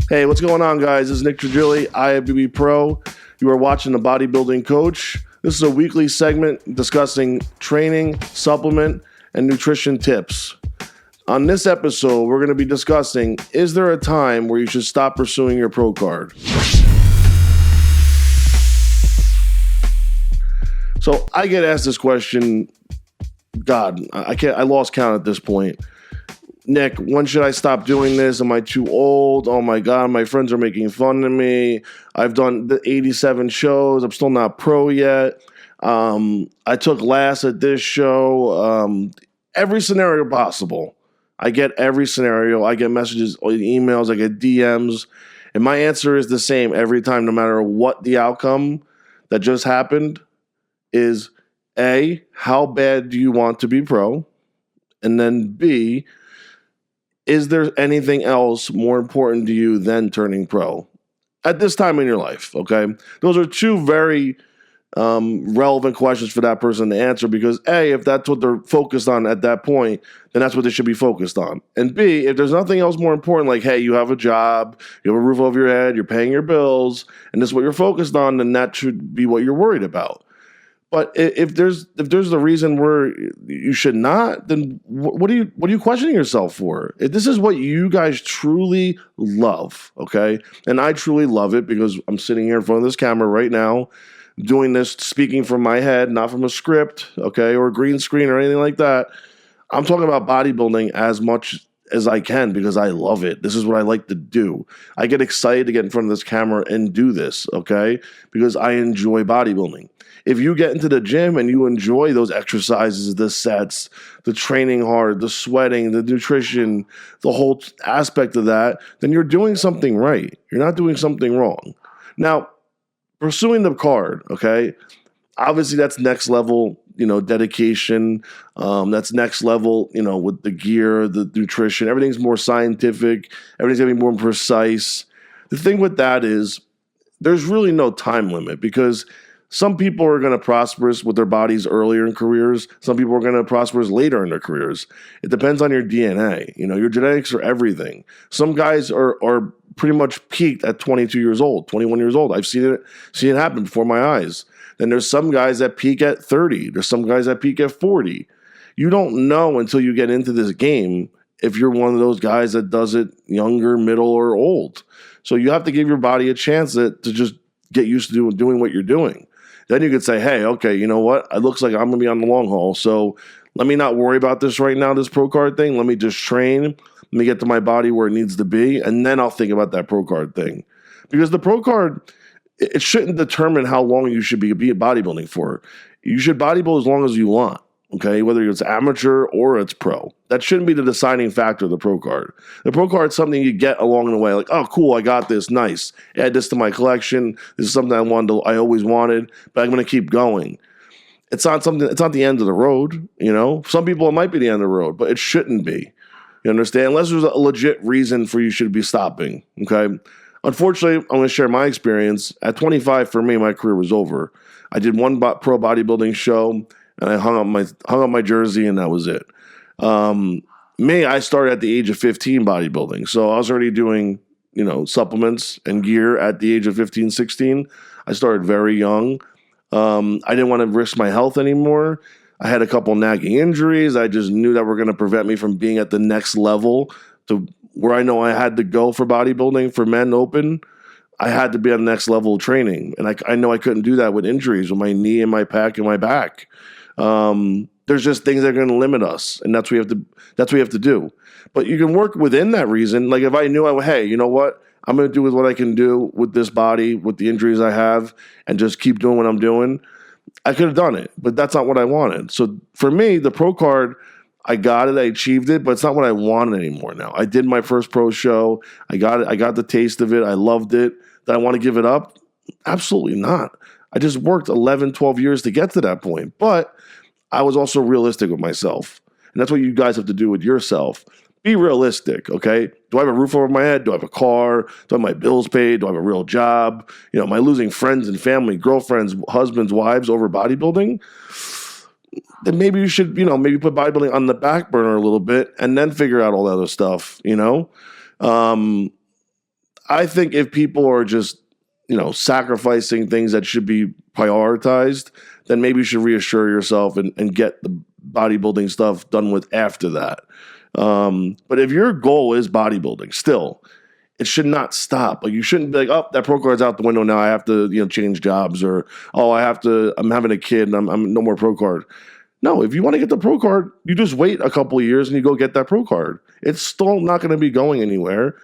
Hey, what's going on, guys? This is Nick Trigili, IFBB Pro. You are watching the Bodybuilding Coach. This is a weekly segment discussing training, supplement, and nutrition tips. On this episode, we're going to be discussing, is there a time where you should stop pursuing your pro card? So I get asked this question, God, I lost count at this point. Nick, when should I stop doing this? Am I too old? Oh my God, my friends are making fun of me. I've done the 87 shows. I'm still not pro yet. I took last at this show. Every scenario possible. I get every scenario. I get messages, emails, I get DMs. And my answer is the same every time, no matter what the outcome that just happened is A, how bad do you want to be pro? And then B, is there anything else more important to you than turning pro at this time in your life? Okay. Those are two very relevant questions for that person to answer because A, if that's what they're focused on at that point, then that's what they should be focused on. And B, if there's nothing else more important, like, hey, you have a job, you have a roof over your head, you're paying your bills, and this is what you're focused on, then that should be what you're worried about. But if there's the reason where you should not, then what are you questioning yourself for? If this is what you guys truly love, okay? And I truly love it because I'm sitting here in front of this camera right now, doing this, speaking from my head, not from a script, okay, or a green screen or anything like that. I'm talking about bodybuilding as much as I can because I love it. This is what I like to do. I get excited to get in front of this camera and do this, okay, because I enjoy bodybuilding. If you get into the gym and you enjoy those exercises, the sets, the training hard, the sweating, the nutrition, the whole aspect of that, then you're doing something right. You're not doing something wrong. Now, pursuing the card, okay, obviously that's next level, dedication. That's next level, with the gear, the nutrition. Everything's more scientific. Everything's going to be more precise. The thing with that is there's really no time limit because some people are going to prosper with their bodies earlier in careers. Some people are going to prosper later in their careers. It depends on your DNA. Your genetics are everything. Some guys are pretty much peaked at 22 years old, 21 years old. I've seen it happen before my eyes. Then there's some guys that peak at 30. There's some guys that peak at 40. You don't know until you get into this game if you're one of those guys that does it younger, middle, or old. So you have to give your body a chance to just get used to doing what you're doing. Then you could say, hey, okay, you know what? It looks like I'm going to be on the long haul. So let me not worry about this right now, this pro card thing. Let me just train. Let me get to my body where it needs to be. And then I'll think about that pro card thing. Because the pro card, it shouldn't determine how long you should be bodybuilding for. You should bodybuild as long as you want. Okay, whether it's amateur or it's pro. That shouldn't be the deciding factor of the pro card. The pro card is something you get along the way. Like, oh, cool, I got this, nice. Add this to my collection. This is something I always wanted, but I'm going to keep going. It's not the end of the road, Some people, it might be the end of the road, but it shouldn't be. You understand? Unless there's a legit reason for you should be stopping, okay? Unfortunately, I'm going to share my experience. At 25, for me, my career was over. I did one pro bodybuilding show, and I hung up my jersey, and that was it. I started at the age of 15 bodybuilding. So I was already doing, supplements and gear at the age of 15, 16. I started very young. I didn't want to risk my health anymore. I had a couple nagging injuries. I just knew that were going to prevent me from being at the next level to where I know I had to go for bodybuilding for men open. I had to be on the next level of training. And I know I couldn't do that with injuries with my knee and my pec and my back. There's just things that are going to limit us, and that's what we have to do. But you can work within that reason. Like if I knew, hey, you know what? I'm going to do with what I can do with this body, with the injuries I have, and just keep doing what I'm doing. I could have done it, but that's not what I wanted. So for me, the pro card, I got it, I achieved it, but it's not what I wanted anymore now. I did my first pro show. I got it. I got the taste of it. I loved it. Did I want to give it up? Absolutely not. I just worked 11, 12 years to get to that point. But I was also realistic with myself. And that's what you guys have to do with yourself. Be realistic, okay? Do I have a roof over my head? Do I have a car? Do I have my bills paid? Do I have a real job? Am I losing friends and family, girlfriends, husbands, wives over bodybuilding? Then maybe you should, maybe put bodybuilding on the back burner a little bit and then figure out all that other stuff, I think if people are just, sacrificing things that should be prioritized, then maybe you should reassure yourself and get the bodybuilding stuff done with after that. But if your goal is bodybuilding, still, it should not stop. Like, you shouldn't be like, oh, that pro card's out the window now. I have to, change jobs, or oh, I'm having a kid and I'm no more pro card. No, if you want to get the pro card, you just wait a couple of years and you go get that pro card. It's still not going to be going anywhere.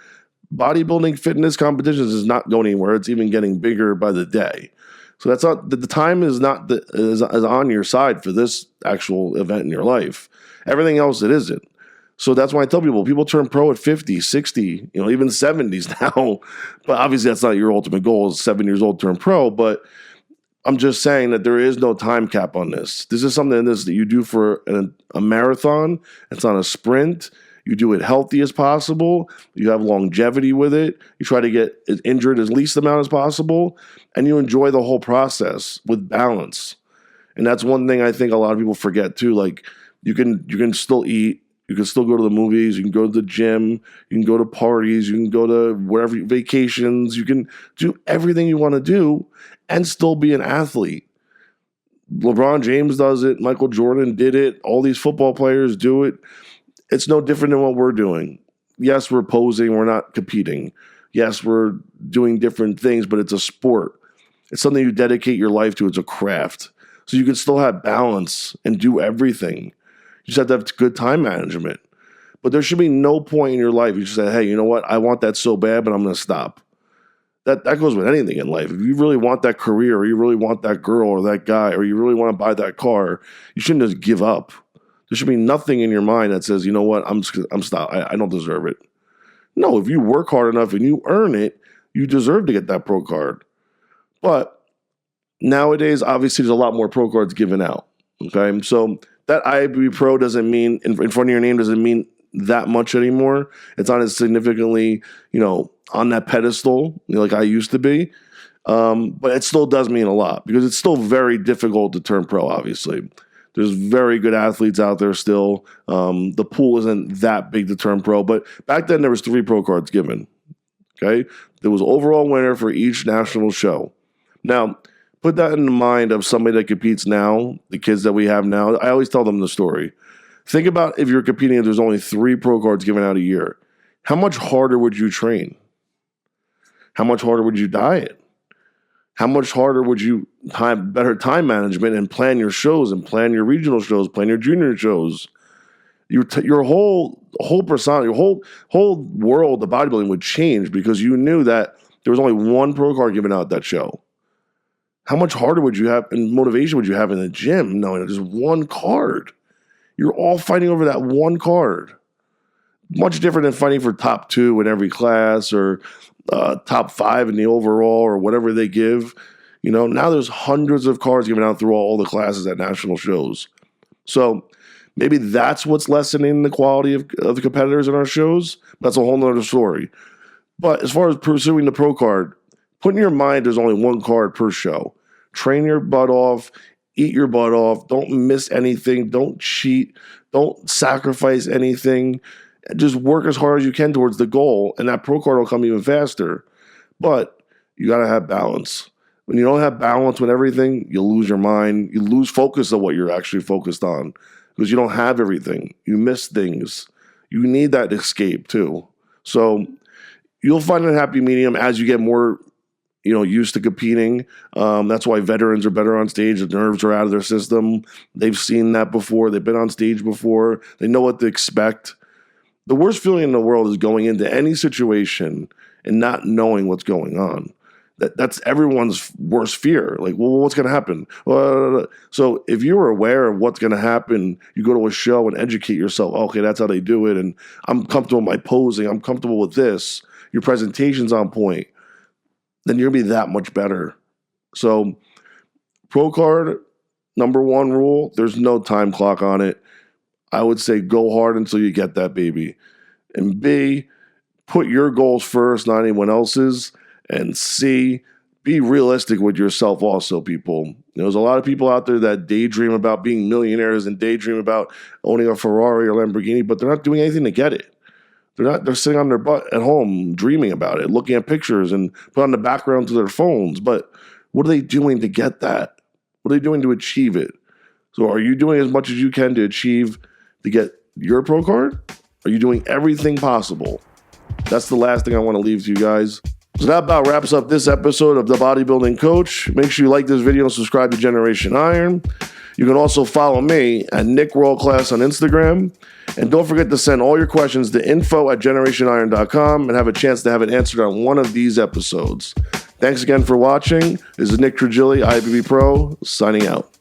Bodybuilding fitness competitions is not going anywhere. It's even getting bigger by the day. So that's not the time is not is on your side for this actual event in your life. Everything else, it isn't. So that's why I tell people turn pro at 50, 60, even 70s now. But obviously that's not your ultimate goal, is 7 years old, turn pro. But I'm just saying that there is no time cap on this. This is something that you do for a marathon. It's not a sprint. You do it healthy as possible. You have longevity with it. You try to get injured as least amount as possible. And you enjoy the whole process with balance. And that's one thing I think a lot of people forget too. Like, you can still eat. You can still go to the movies. You can go to the gym. You can go to parties. You can go to wherever, vacations. You can do everything you want to do and still be an athlete. LeBron James does it. Michael Jordan did it. All these football players do it. It's no different than what we're doing. Yes, we're posing. We're not competing. Yes, we're doing different things, but it's a sport. It's something you dedicate your life to. It's a craft. So you can still have balance and do everything. You just have to have good time management. But there should be no point in your life you just say, hey, you know what? I want that so bad, but I'm going to stop. That goes with anything in life. If you really want that career, or you really want that girl or that guy, or you really want to buy that car, you shouldn't just give up. There should be nothing in your mind that says, you know what, I'm stopped. I don't deserve it. No, if you work hard enough and you earn it, you deserve to get that pro card. But nowadays, obviously, there's a lot more pro cards given out. Okay, so that IFBB Pro doesn't mean, in front of your name, doesn't mean that much anymore. It's not as significantly, on that pedestal, like I used to be. But it still does mean a lot, because it's still very difficult to turn pro, obviously. There's very good athletes out there still. The pool isn't that big to turn pro, but back then there was 3 pro cards given. Okay, there was overall winner for each national show. Now, put that in the mind of somebody that competes now, the kids that we have now. I always tell them the story. Think about if you're competing and there's only 3 pro cards given out a year. How much harder would you train? How much harder would you diet? How much harder would you have better time management and plan your shows and plan your regional shows, plan your junior shows? Your whole persona, your whole world of bodybuilding would change, because you knew that there was only 1 pro card given out that show. How much harder would you have and motivation would you have in the gym knowing there's 1 card? You're all fighting over that 1 card. Much different than fighting for top 2 in every class, or top 5 in the overall, or whatever they give. Now there's hundreds of cards given out through all the classes at national shows. So maybe that's what's lessening the quality of the competitors in our shows. That's a whole nother story. But as far as pursuing the pro card, put in your mind there's only 1 card per show. Train your butt off. Eat your butt off. Don't miss anything. Don't cheat. Don't sacrifice anything. Just work as hard as you can towards the goal, and that pro card will come even faster. But you got to have balance. When you don't have balance with everything, you lose your mind. You lose focus of what you're actually focused on, because you don't have everything. You miss things. You need that escape too. So you'll find a happy medium as you get more used to competing. That's why veterans are better on stage. The nerves are out of their system. They've seen that before. They've been on stage before. They know what to expect. The worst feeling in the world is going into any situation and not knowing what's going on. That's everyone's worst fear. Like, well, what's going to happen? So if you're aware of what's going to happen, you go to a show and educate yourself. Okay, that's how they do it. And I'm comfortable with my posing. I'm comfortable with this. Your presentation's on point. Then you're going to be that much better. So pro card, number 1 rule, there's no time clock on it. I would say go hard until you get that baby. And B, put your goals first, not anyone else's. And C, be realistic with yourself also, people. There's a lot of people out there that daydream about being millionaires and daydream about owning a Ferrari or Lamborghini, but they're not doing anything to get it. They're sitting on their butt at home, dreaming about it, looking at pictures and put on the background to their phones. But what are they doing to get that? What are they doing to achieve it? So are you doing as much as you can to get your pro card? Are you doing everything possible? That's the last thing I want to leave to you guys. So that about wraps up this episode of The Bodybuilding Coach. Make sure you like this video and subscribe to Generation Iron. You can also follow me at Nick World Class on Instagram. And don't forget to send all your questions to info@generationiron.com and have a chance to have it answered on one of these episodes. Thanks again for watching. This is Nick Trigili, IFBB Pro, signing out.